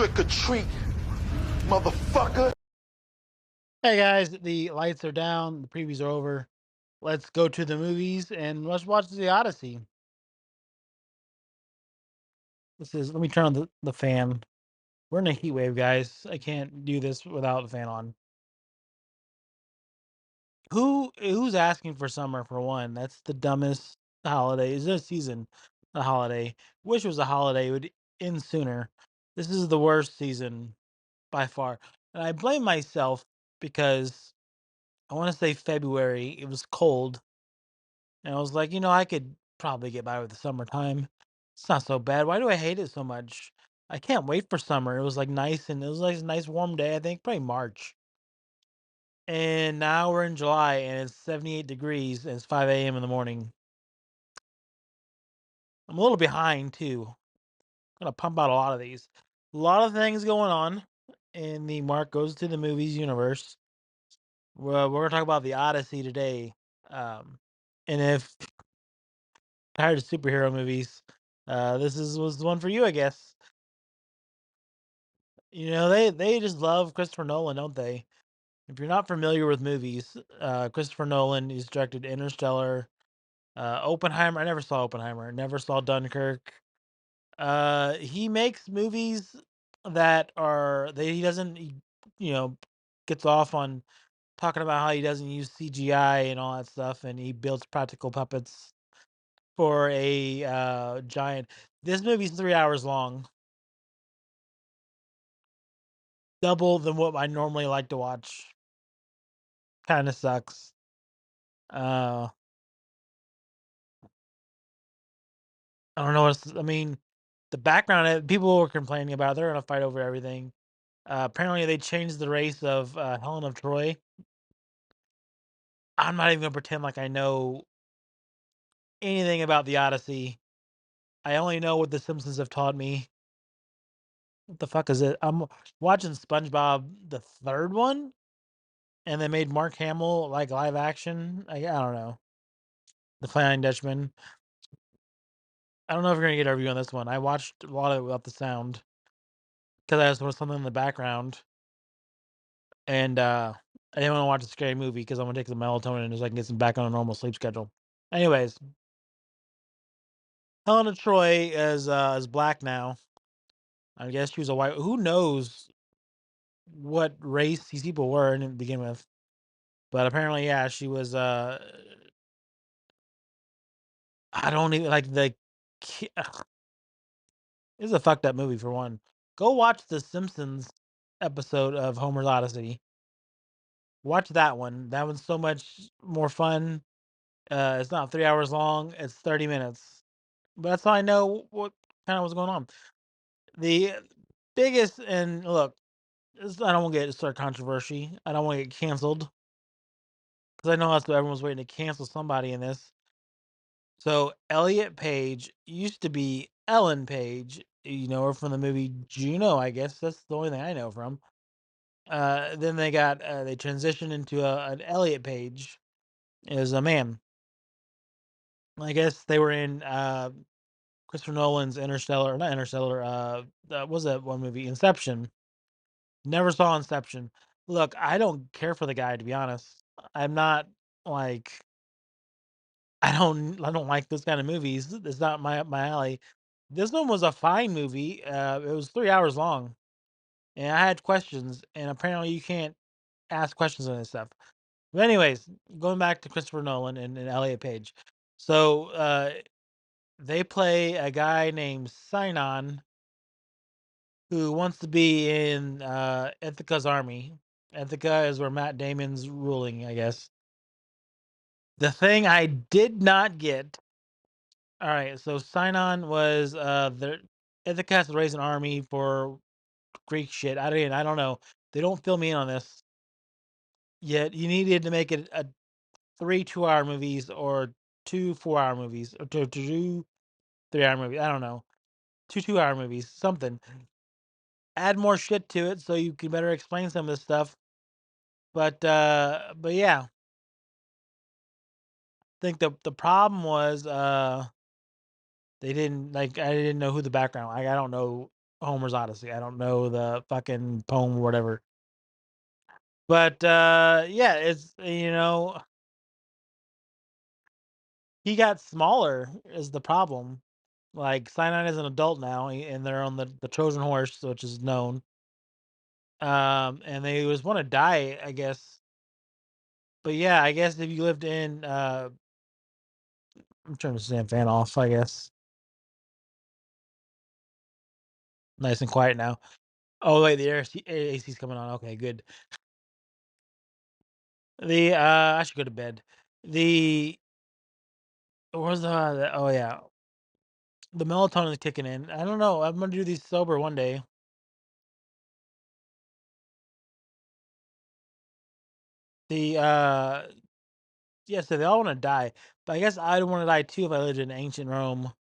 Trick or treat, motherfucker. Hey guys, the lights are down, the previews are over. Let's go to the movies and let's watch the Odyssey. Let me turn on the fan. We're in a heat wave, guys. I can't do this without the fan on. Who's asking for summer for one? That's the dumbest holiday. Is this season a holiday? Wish it was a holiday, it would end sooner. This is the worst season by far. And I blame myself because I want to say February, it was cold. And I was like, I could probably get by with the summertime. It's not so bad. Why do I hate it so much? I can't wait for summer. It was like nice and it was like a nice warm day, I think, probably March. And now we're in July and it's 78 degrees and it's 5 a.m. in the morning. I'm a little behind too. I'm gonna pump out a lot of these. A lot of things going on in the Mark Goes to the Movies universe. Well, we're gonna talk about the Odyssey today. Um, and if tired of superhero movies, was the one for you, I guess. They just love Christopher Nolan, don't they? If you're not familiar with movies, Christopher Nolan, he's directed Interstellar, Oppenheimer. I never saw Oppenheimer. Never saw Dunkirk. He makes movies he doesn't you know gets off on talking about how he doesn't use CGI and all that stuff, and he builds practical puppets for a giant. This movie's 3 hours long, double than what I normally like to watch. Kind of sucks. Uh, I don't know I mean, the background, people were complaining about. They're gonna fight over everything. Apparently, they changed the race of Helen of Troy. I'm not even gonna pretend like I know anything about the Odyssey. I only know what the Simpsons have taught me. What the fuck is it? I'm watching SpongeBob, the third one, and they made Mark Hamill like live action. I don't know. The Flying Dutchman. I don't know if we're gonna get a review on this one. I watched a lot of it without the sound because I just wanted something in the background, and I didn't want to watch a scary movie because I'm gonna take some melatonin so I can get some back on a normal sleep schedule. Anyways, Helen of Troy is black now. I guess she was a white. Who knows what race these people were to begin with? But apparently, yeah, she was. I don't even like the. Ugh, this is a fucked up movie for one. Go watch the Simpsons episode of Homer's Odyssey. Watch that one. That one's so much more fun. It's not 3 hours long. It's 30 minutes. But that's how I know what kind of was going on. The biggest and look, I don't want to get start controversy. I don't want to get canceled because I know that's what everyone's waiting to cancel somebody in this. So Elliot Page used to be Ellen Page. You know her from the movie Juno, I guess. That's the only thing I know from. Then they transitioned into an Elliot Page as a man. I guess they were in Christopher Nolan's Interstellar, not Interstellar. What was that one movie? Inception. Never saw Inception. Look, I don't care for the guy, to be honest. I'm not like I don't like those kind of movies. It's not my alley. This one was a fine movie. It was 3 hours long, and I had questions. And apparently, you can't ask questions on this stuff. But anyways, going back to Christopher Nolan and Elliot Page. So they play a guy named Sinon who wants to be in Ithaca's army. Ithaca is where Matt Damon's ruling, I guess. The thing I did not get. All right, so Sinon was Ithaca has to raise an army for Greek shit. I don't know. They don't fill me in on this. Yet you needed to make it a 3 2-hour movies or 2 4-hour movies or two 3 hour movies. I don't know. 2 2-hour movies, something. Add more shit to it so you can better explain some of this stuff. But yeah, I think the problem was they didn't like I didn't know who the background. I don't know Homer's Odyssey. I don't know the fucking poem or whatever. But yeah, it's he got smaller is the problem. Like Cyanide is an adult now, and they're on the Trojan horse, which is known. And they just want to die, I guess. But yeah, I guess if you lived in, I'm turning the Sam fan off. I guess nice and quiet now. Oh wait, the AC's coming on. Okay, good. The I should go to bed. The where's oh yeah, the melatonin is kicking in. I don't know. I'm gonna do these sober one day. The yeah, so they all want to die, but I guess I'd want to die too if I lived in ancient Rome,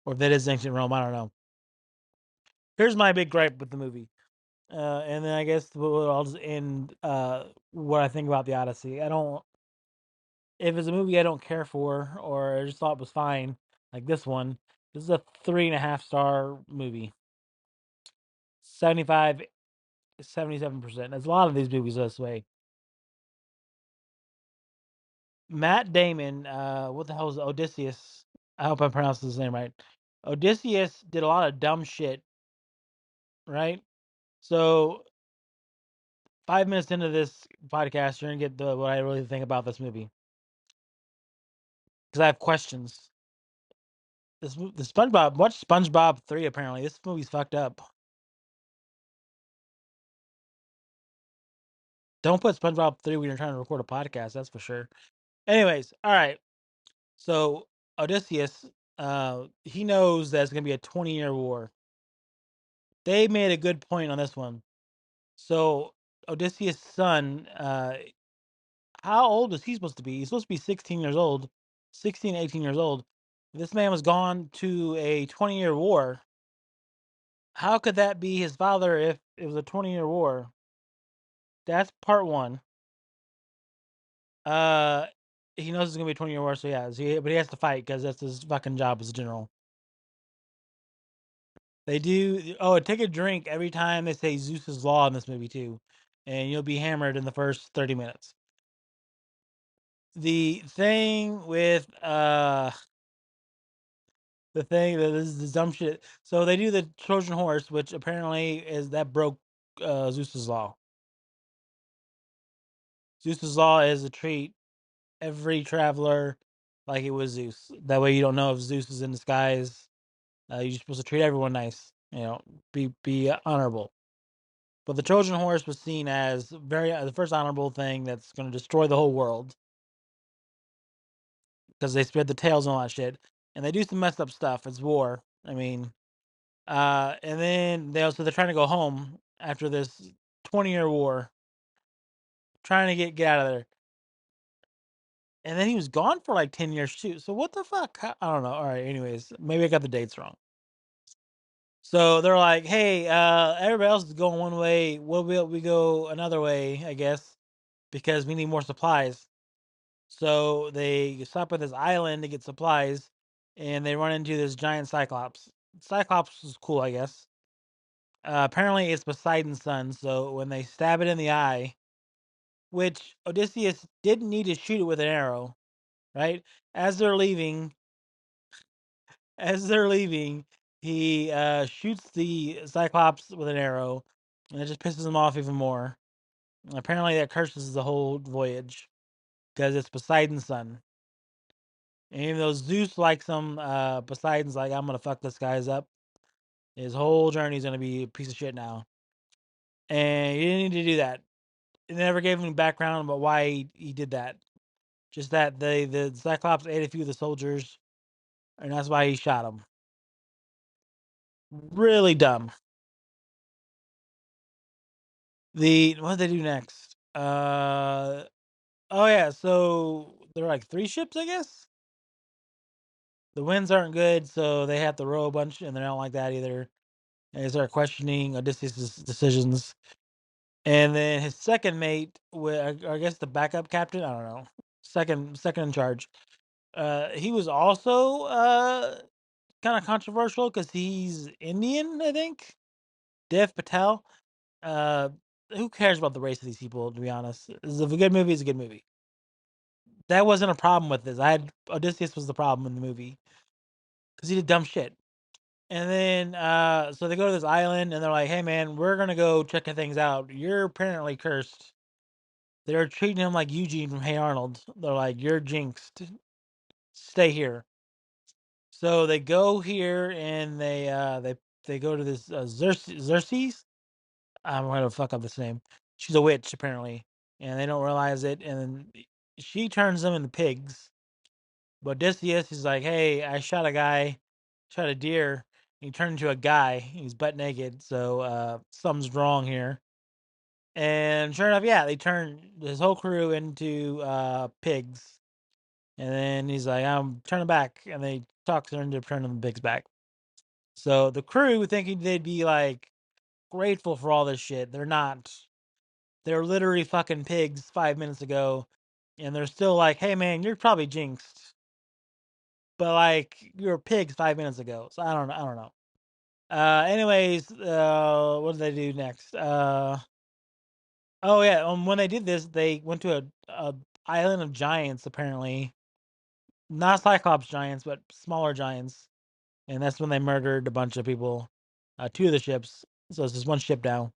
or if that is ancient Rome. I don't know. Here's my big gripe with the movie, and then I guess I'll just end what I think about the Odyssey. I don't. If it's a movie I don't care for, or I just thought it was fine, like this one, this is a 3.5 star movie. 75, 77%. There's a lot of these movies this way. Matt Damon, what the hell is Odysseus? I hope I pronounced his name right. Odysseus did a lot of dumb shit, right? So 5 minutes into this podcast, you're gonna get what I really think about this movie because I have questions. The SpongeBob, watch SpongeBob 3. Apparently, this movie's fucked up. Don't put SpongeBob 3 when you're trying to record a podcast. That's for sure. Anyways, all right. So Odysseus, he knows that it's gonna be a 20-year war. They made a good point on this one. So Odysseus' son, how old is he supposed to be? He's supposed to be 16 years old, 16, 18 years old. This man was gone to a 20-year war. How could that be his father if it was a 20-year war? That's part one. Uh, he knows it's gonna be a 20-year war, so yeah, but he has to fight because that's his fucking job as a general. They do. Oh, take a drink every time they say Zeus's law in this movie too, and you'll be hammered in the first 30 minutes. The thing with the thing that is the dumb shit. So they do the Trojan horse, which apparently is that broke Zeus's law. Zeus's law is to treat every traveler like it was Zeus. That way you don't know if Zeus is in disguise. You're supposed to treat everyone nice. Be honorable. But the Trojan horse was seen as the first honorable thing that's going to destroy the whole world because they spread the tails and all that shit. And they do some messed up stuff. It's war. I mean, and then they're trying to go home after this 20-year war, trying to get out of there. And then he was gone for like 10 years too. So what the fuck? I don't know. All right. Anyways, maybe I got the dates wrong. So they're like, hey, everybody else is going one way. We go another way, I guess, because we need more supplies. So they stop at this island to get supplies, and they run into this giant Cyclops. Cyclops is cool, I guess. Apparently, it's Poseidon's son. So when they stab it in the eye, which Odysseus didn't need to shoot it with an arrow, right? As they're leaving, as they're leaving, he shoots the Cyclops with an arrow, and it just pisses him off even more. Apparently, that curses the whole voyage because it's Poseidon's son. And even though Zeus likes him, Poseidon's like, I'm gonna fuck this guy's up. His whole journey's gonna be a piece of shit now. And he didn't need to do that. It never gave him background about why he did that. Just that the Cyclops ate a few of the soldiers, and that's why he shot him. Really dumb. What did they do next? Oh yeah, so there are like 3 ships, I guess. The winds aren't good, so they have to row a bunch, and they don't like that either. And they start questioning Odysseus' decisions. And then his second mate, I guess the backup captain, I don't know, second in charge. He was also kind kind of controversial because he's Indian, I think. Dev Patel. Uh, who cares about the race of these people? To be honest, if a good movie is a good movie. That wasn't a problem with this. I had Odysseus was the problem in the movie because he did dumb shit. And then, so they go to this island and they're like, "Hey, man, we're gonna go checking things out. You're apparently cursed." They're treating him like Eugene from Hey Arnold. They're like, "You're jinxed. Stay here." So they go here and they go to this Xerxes. I'm gonna fuck up this name. She's a witch apparently, and they don't realize it. And then she turns them into pigs. But Odysseus is like, "Hey, I shot a guy, shot a deer. He turned into a guy. He's butt naked. So something's wrong here." And sure enough, yeah, they turn his whole crew into pigs. And then he's like, "I'm turning back," and they talk her into turning the pigs back. So the crew, thinking they'd be like grateful for all this shit, they're not. They're literally fucking pigs 5 minutes ago, and they're still like, "Hey man, you're probably jinxed, but like you're pigs 5 minutes ago." So I don't know. I don't know. Anyways, what did they do next? Oh yeah, when they did this, they went to a island of giants apparently, not Cyclops giants, but smaller giants, and that's when they murdered a bunch of people, two of the ships. So it's just one ship down.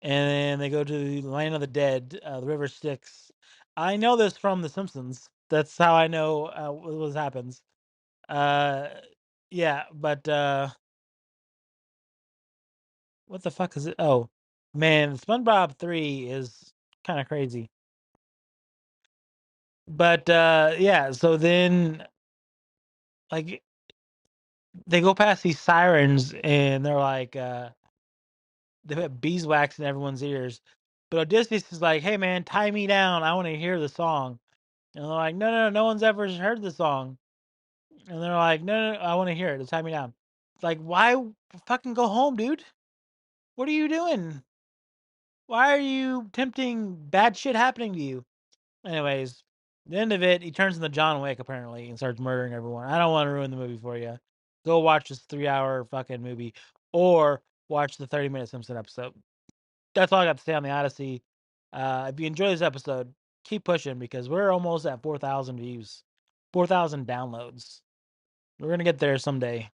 And then they go to the land of the dead, the river Styx. I know this from The Simpsons. That's how I know what happens. Uh, yeah, but what the fuck is it? Oh, man, SpongeBob 3 is kind of crazy. But yeah, so then like they go past these sirens and they're like they put beeswax in everyone's ears. But Odysseus is like, "Hey man, tie me down. I want to hear the song." And they're like, "No, no, no, no one's ever heard the song." And they're like, "No, no, no, I want to hear it. Just tie me down." It's like, why fucking go home, dude? What are you doing? Why are you tempting bad shit happening to you? Anyways, the end of it, he turns into John Wick apparently and starts murdering everyone. I don't want to ruin the movie for you. Go watch this 3 hour fucking movie or watch the 30-minute Simpson episode. That's all I got to say on the Odyssey. If you enjoy this episode, keep pushing because we're almost at 4,000 views, 4,000 downloads. We're gonna get there someday.